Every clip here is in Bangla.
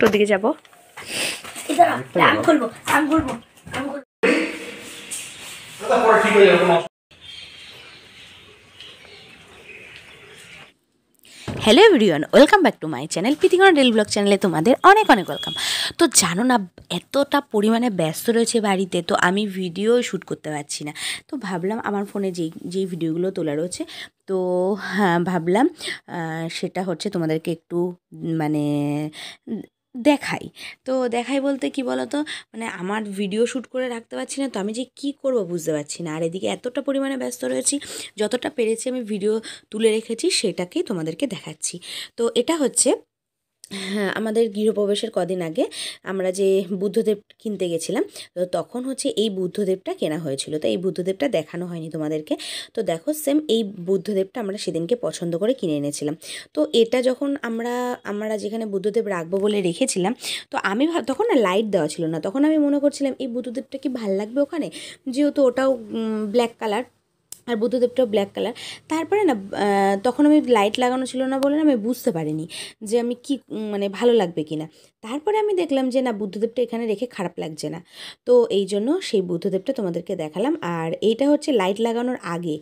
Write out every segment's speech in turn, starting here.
তোর দিকে যাবো। Hello everyone, welcome back to my channel পিতিগণ ডেইলি ব্লগ চ্যানেলে তোমাদের অনেক অনেক ওয়েলকাম। তো জানো না, এতটা পরিমাণে ব্যস্ত রয়েছে বাড়িতে, তো আমি ভিডিও শ্যুট করতে পারছি না। তো ভাবলাম আমার ফোনে যেই ভিডিওগুলো তোলা রয়েছে, তো হ্যাঁ ভাবলাম সেটা হচ্ছে তোমাদেরকে একটু মানে দেখাই। তো দেখাই বলতে কি বলো তো, মানে আমার ভিডিও শ্যুট করে রাখতে পারছি না, তো আমি যে কী করব বুঝতে পারছি না। আর এদিকে এতটা পরিমাণে ব্যস্ত রয়েছি, যতটা পেরেছি আমি ভিডিও তুলে রেখেছি সেটাকেই তোমাদেরকে দেখাচ্ছি। তো এটা হচ্ছে আমাদের গৃহপ্রবেশের কদিন আগে আমরা যে বুদ্ধদেব কিনতে গেছিলাম, তো তখন হচ্ছে এই বুদ্ধদেবটা কেনা হয়েছিল। তো এই বুদ্ধদেবটা দেখানো হয়নি তোমাদেরকে। তো দেখো, সেম এই বুদ্ধদেবটা আমরা সেদিনকে পছন্দ করে কিনে এনেছিলাম। তো এটা যখন আমরা যেখানে বুদ্ধদেব রাখবো বলে রেখেছিলাম, তো আমি তখন না লাইট দেওয়া ছিল না, তখন আমি মনে করছিলাম এই বুদ্ধদেবটা কি ভাল লাগবে ওখানে, যেহেতু ওটাও ব্ল্যাক কালার আর বুদ্ধদেবটাও ব্ল্যাক কালার। তারপরে না তখন আমি লাইট লাগানো ছিল না বলে না আমি বুঝতে পারিনি যে আমি কি মানে ভালো লাগবে কি না। তারপরে আমি দেখলাম যে না, বুদ্ধদেবটা এখানে রেখে খারাপ লাগছে না। তো এই জন্য সেই বুদ্ধদেবটা তোমাদেরকে দেখালাম। আর এইটা হচ্ছে লাইট লাগানোর আগে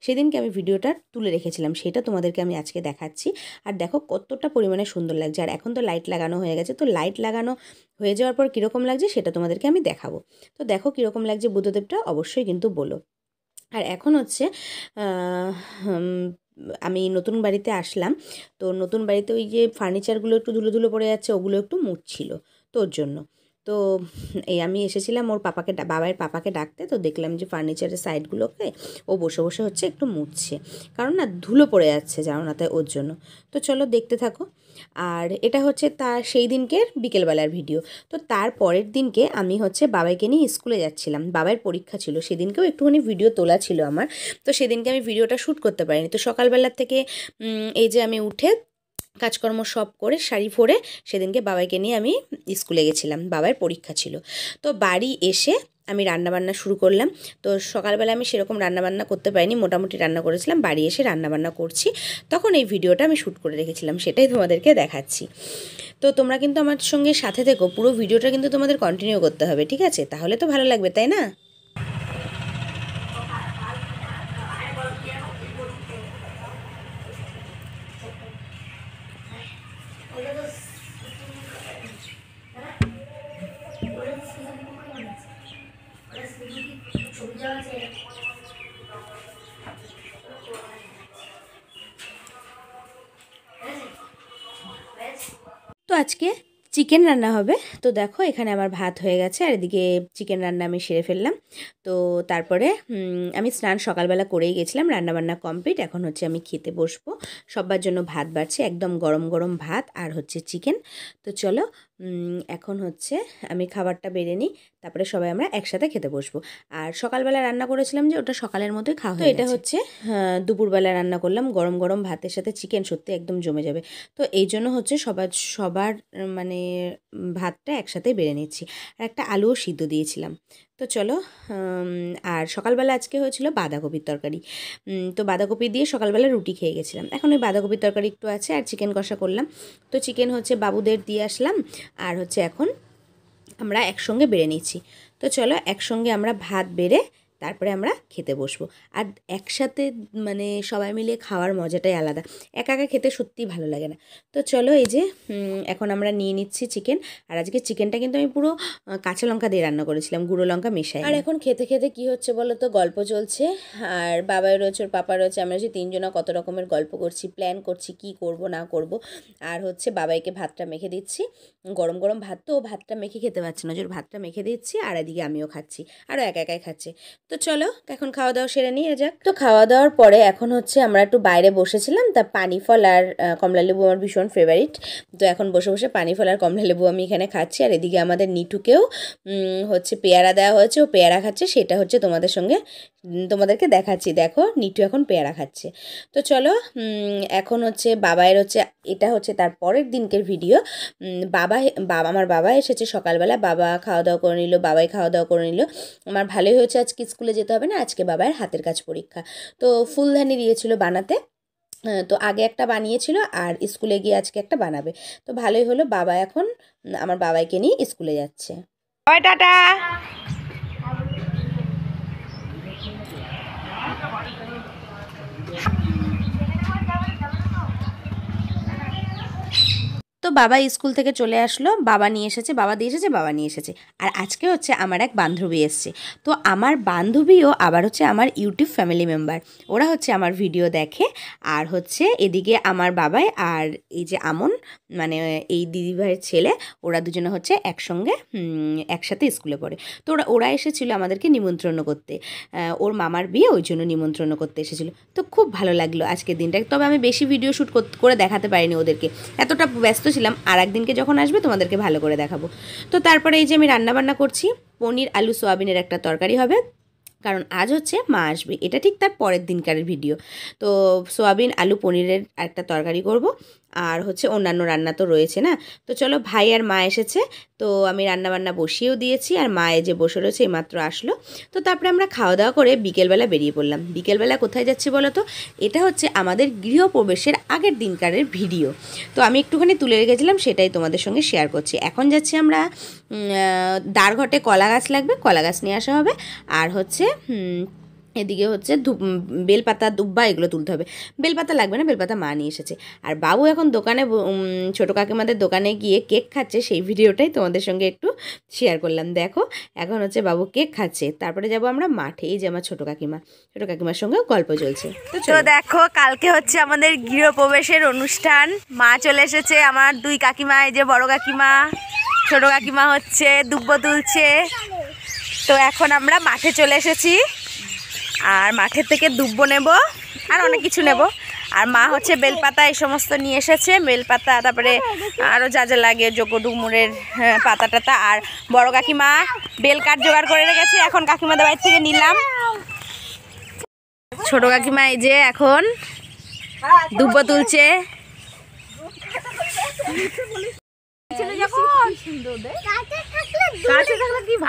সেদিনকে আমি ভিডিওটা তুলে রেখেছিলাম, সেটা তোমাদেরকে আমি আজকে দেখাচ্ছি। আর দেখো কতটা পরিমাণে সুন্দর লাগছে। আর এখন তো লাইট লাগানো হয়ে গেছে, তো লাইট লাগানো হয়ে যাওয়ার পর কীরকম লাগছে সেটা তোমাদেরকে আমি দেখাবো। তো দেখো কীরকম লাগছে বুদ্ধদেবটা, অবশ্যই কিন্তু বলো। আর এখন হচ্ছে আমি নতুন বাড়িতে আসলাম। তো নতুন বাড়িতে ওই যে ফার্নিচারগুলো একটু ধুলো ধুলো পড়ে যাচ্ছে, ওগুলো একটু মুছছিল, তো ওর জন্য। তো এই আমি এসেছিলাম ওর বাবার পাপাকে ডাকতে, তো দেখলাম যে ফার্নিচারের সাইডগুলোকে ও বসে বসে হচ্ছে একটু মুছছে, কারণ না ধুলো পড়ে যাচ্ছে জানো না, তাই ওর জন্য। তো চলো দেখতে থাকো। আর এটা হচ্ছে তার সেই দিনকের বিকেলবেলার ভিডিও। তো তার পরের দিনকে আমি হচ্ছে বাবাইকে নিয়ে স্কুলে যাচ্ছিলাম, বাবার পরীক্ষা ছিল, সেদিনকেও একটুখানি ভিডিও তোলা ছিল আমার। তো সেদিনকে আমি ভিডিওটা শ্যুট করতে পারিনি। তো সকালবেলার থেকে এই যে আমি উঠে কাজকর্ম সব করে শাড়ি পরে সেদিনকে বাবাইকে নিয়ে আমি স্কুলে গেছিলাম, বাবার পরীক্ষা ছিল। তো বাড়ি এসে আমি রান্নাবান্না শুরু করলাম। তো সকালবেলা আমি সেরকম রান্নাবান্না করতে পারিনি, মোটামুটি রান্না করেছিলাম। বাড়ি এসে রান্নাবান্না করছি, তখন এই ভিডিওটা আমি শ্যুট করে রেখেছিলাম, সেটাই তোমাদেরকে দেখাচ্ছি। তো তোমরা কিন্তু আমার সঙ্গে সাথে থেকো, পুরো ভিডিওটা কিন্তু তোমাদের কন্টিনিউ করতে হবে, ঠিক আছে? তাহলে তো ভালো লাগবে, তাই না? তো আজকে চিকেন রান্না হবে। তো দেখো এখানে আমার ভাত হয়ে গেছে, আর এদিকে চিকেন রান্না আমি সেরে ফেললাম। তো তারপরে আমি স্নান সকালবেলা করেই গেছিলাম, রান্নাবান্না কমপ্লিট। এখন হচ্ছে আমি খেতে বসবো, সবার জন্য ভাত বাড়ছি, একদম গরম গরম ভাত আর হচ্ছে চিকেন। তো চলো এখন হচ্ছে আমি খাবারটা বেড়ে নিই, তারপরে সবাই আমরা একসাথে খেতে বসবো। আর সকালবেলা রান্না করেছিলাম যে ওটা সকালের মতোই খাওয়া হয়ে গেছে। এটা হচ্ছে দুপুরবেলা রান্না করলাম, গরম গরম ভাতের সাথে চিকেন, সত্যি একদম জমে যাবে। তো এই জন্য হচ্ছে সবার মানে ভাতটা একসাথেই বেড়ে নিচ্ছি, আর একটা আলুও সিদ্ধ দিয়েছিলাম। তো চলো আর সকালবেলা আজকে হয়েছিল বাঁধাকপির তরকারি। তো বাঁধাকপি দিয়ে সকালবেলা রুটি খেয়ে গেছিলাম। এখন ওই বাঁধাকপির তরকারি একটু আছে, আর চিকেন কষা করলাম। তো চিকেন হচ্ছে বাবুদের দিয়ে আসলাম, আর হচ্ছে এখন আমরা একসঙ্গে বেড়ে নিচ্ছি। তো চলো একসঙ্গে আমরা ভাত বেড়ে তারপরে আমরা খেতে বসবো। আর একসাথে মানে সবাই মিলে খাওয়ার মজাটাই আলাদা, একা একা খেতে সত্যিই ভালো লাগে না। তো চলো এই যে এখন আমরা নিয়ে নিচ্ছি চিকেন। আর আজকে চিকেনটা কিন্তু আমি পুরো কাঁচা লঙ্কা দিয়ে রান্না করেছিলাম, গুঁড়ো লঙ্কা মেশাই। আর এখন খেতে খেতে কি হচ্ছে বলো তো, গল্প চলছে। আর বাবাই রয়েছে, ওর পাপা রয়েছে, আমরা যে তিনজনা কত রকমের গল্প করছি, প্ল্যান করছি কি করব না করব। আর হচ্ছে বাবাইকে ভাতটা মেখে দিচ্ছি, গরম গরম ভাত, তো ভাতটা মেখে খেতে পারছে না, ওর ভাতটা মেখে দিচ্ছি, আর এদিকে আমিও খাচ্ছি, আরও একা একাই খাচ্ছে। তো চলো এখন খাওয়া দাওয়া সেরে নিয়ে যাক। তো খাওয়া দাওয়ার পরে এখন হচ্ছে আমরা একটু বাইরে বসেছিলাম, তা পানি ফল আর কমলালেবু আমার ভীষণ ফেভারিট। তো এখন বসে বসে পানি ফল আর কমলালেবু আমি এখানে খাচ্ছি। আর এদিকে আমাদের নিটুকেও হচ্ছে পেয়ারা দেওয়া হয়েছে, ও পেয়ারা খাচ্ছে, সেটা হচ্ছে তোমাদেরকে দেখাচ্ছি। দেখো নিটু এখন পেয়ারা খাচ্ছে। তো চলো এখন হচ্ছে বাবাইয়ের হচ্ছে, এটা হচ্ছে তার পরের দিনকের ভিডিও। আমার বাবা এসেছে সকালবেলা, বাবা খাওয়া দাওয়া করে নিল, বাবাই খাওয়া দাওয়া করে নিল। আমার ভালোই হয়েছে, আজকে স্কুলে যেতে হবে না, আজকে বাবার হাতের কাজ পরীক্ষা। তো ফুলদানি দিয়েছিল বানাতে, তো আগে একটা বানিয়েছিল আর স্কুলে গিয়ে আজকে একটা বানাবে। তো ভালোই হলো, বাবা এখন আমার বাবাইকে নিয়ে স্কুলে যাচ্ছে। টাটা। তো বাবা স্কুল থেকে চলে আসলো, বাবা নিয়ে এসেছে, বাবা দিয়ে এসেছে, বাবা নিয়ে এসেছে। আর আজকে হচ্ছে আমার এক বান্ধবী এসছে। তো আমার বান্ধবীও আবার হচ্ছে আমার ইউটিউব ফ্যামিলি মেম্বার। ওরা হচ্ছে আমার ভিডিও দেখে। আর হচ্ছে এদিকে আমার বাবাই আর এই যে আমন, মানে এই দিদিভাইয়ের ছেলে, ওরা দুজনে হচ্ছে একসঙ্গে একসাথে স্কুলে পড়ে। তো ওরা এসেছিলো আমাদেরকে নিমন্ত্রণ করতে, ওর মামার বিয়ে, ওই জন্য নিমন্ত্রণ করতে এসেছিলো। তো খুব ভালো লাগলো আজকের দিনটা। তবে আমি বেশি ভিডিও শ্যুট করে দেখাতে পারিনি ওদেরকে, এতটা ব্যস্ত ছিলাম। আর একদিনকে যখন আসবে তোমাদেরকে ভালো করে দেখাবো। তো তারপরে এই যে আমি রান্নাবান্না করছি, পনির আলু সোয়াবিনের একটা তরকারি হবে, কারণ আজ হচ্ছে মা আসবে, এটা ঠিক তার পরের দিনকারের ভিডিও। তো সোয়াবিন আলু পনিরের একটা তরকারি করব, আর হচ্ছে অন্যান্য রান্না তো রয়েছে না। তো চলো, ভাই আর মা এসেছে, তো আমি রান্নাবান্না বসিয়েও দিয়েছি, আর মা যে বসে রয়েছে এইমাত্র আসলো। তো তারপরে আমরা খাওয়া দাওয়া করে বিকেলবেলা বেরিয়ে পড়লাম। বিকেলবেলা কোথায় যাচ্ছি বলো তো? এটা হচ্ছে আমাদের গৃহপ্রবেশের আগের দিনকারের ভিডিও। তো আমি একটুখানি তুলে রেখেছিলাম, সেটাই তোমাদের সঙ্গে শেয়ার করছি। এখন যাচ্ছি আমরা দ্বারঘটে, কলা গাছ লাগবে, কলা গাছ নিয়ে আসা হবে। আর হচ্ছে এদিকে হচ্ছে বেলপাতা, দুব্বা এগুলো তুলতে হবে। বেলপাতা লাগবে না, বেলপাতা মা নিয়ে এসেছে। আর বাবু এখন দোকানে, ছোটো কাকিমাদের দোকানে গিয়ে কেক খাচ্ছে, সেই ভিডিওটাই তোমাদের সঙ্গে একটু শেয়ার করলাম। দেখো, এখন হচ্ছে বাবু কেক খাচ্ছে, তারপরে যাব আমরা মাঠে। এই যে আমার ছোটো কাকিমার সঙ্গেও গল্প চলছে। তো দেখো, কালকে হচ্ছে আমাদের গৃহপ্রবেশের অনুষ্ঠান। মা চলে এসেছে, আমার দুই কাকিমা, এই যে বড় কাকিমা, ছোটো কাকিমা হচ্ছে দুব্ব তুলছে। তো এখন আমরা মাঠে চলে এসেছি, আর মাঠের থেকে দুব্ব নেব আর অনেক কিছু নেব। আর মা হচ্ছে বেলপাতা এই সমস্ত নিয়ে এসেছে, বেলপাতা, তারপরে আরও যা যা লাগে, যোগডুমুরের পাতা টাতা। আর বড় কাকিমা বেল কাঠ জোগাড় করে রেখেছে, এখন কাকিমাদের বাড়ি থেকে নিলাম। ছোট কাকিমা এই যে এখন দুব্ব তুলছে।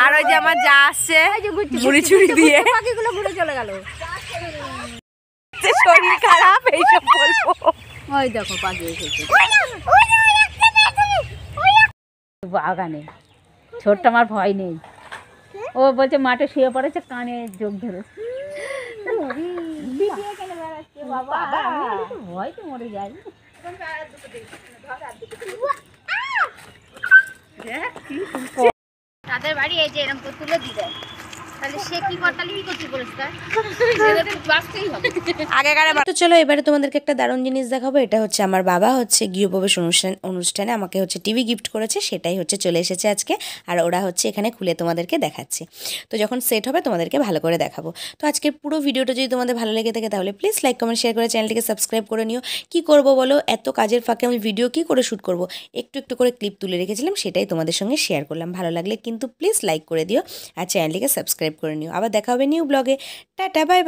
আর ওই যে আমার যা আসছে মুড়ি চুড়ি দিয়ে, চলে গেল। শরীর খারাপ, এইসব বলবো। ওই দেখো পাখি এসেছে বাগানে। ছোট্ট আমার ভয় নেই, ও বলছে মাঠে শুয়ে পড়েছে, কানে যোগ ধরে ভয় তো মরে যায়। তাদের বাড়ি এই যে এরকম তুলে দিবে, তাহলে সে কি করতালি কি করতে বলেছে আগেকার। তো চলো, এবারে তোমাদেরকে একটা দারুণ জিনিস দেখাবো। এটা হচ্ছে আমার বাবা হচ্ছে গৃহপ্রবেশ অনুষ্ঠানে আমাকে হচ্ছে টিভি গিফট করেছে, সেটাই হচ্ছে চলে এসেছে আজকে। আর ওরা হচ্ছে এখানে খুলে তোমাদেরকে দেখাচ্ছে। তো যখন সেট হবে তোমাদেরকে ভালো করে দেখাবো। তো আজকের পুরো ভিডিওটা যদি তোমাদের ভালো লেগে থাকে তাহলে প্লিজ লাইক, কমেন্ট, শেয়ার করে চ্যানেলটিকে সাবস্ক্রাইব করে নিও। কি করব বলো, এত কাজের ফাঁকে আমি ভিডিও কি করে শ্যুট করব? একটু একটু করে ক্লিপ তুলে রেখেছিলাম, সেটাই তোমাদের সঙ্গে শেয়ার করলাম। ভালো লাগলে কিন্তু প্লিজ লাইক করে দিও আর চ্যানেলটিকে সাবস্ক্রাইব করে নিও। আবার দেখা হবে নিউ ব্লগে। Tata, bye bye.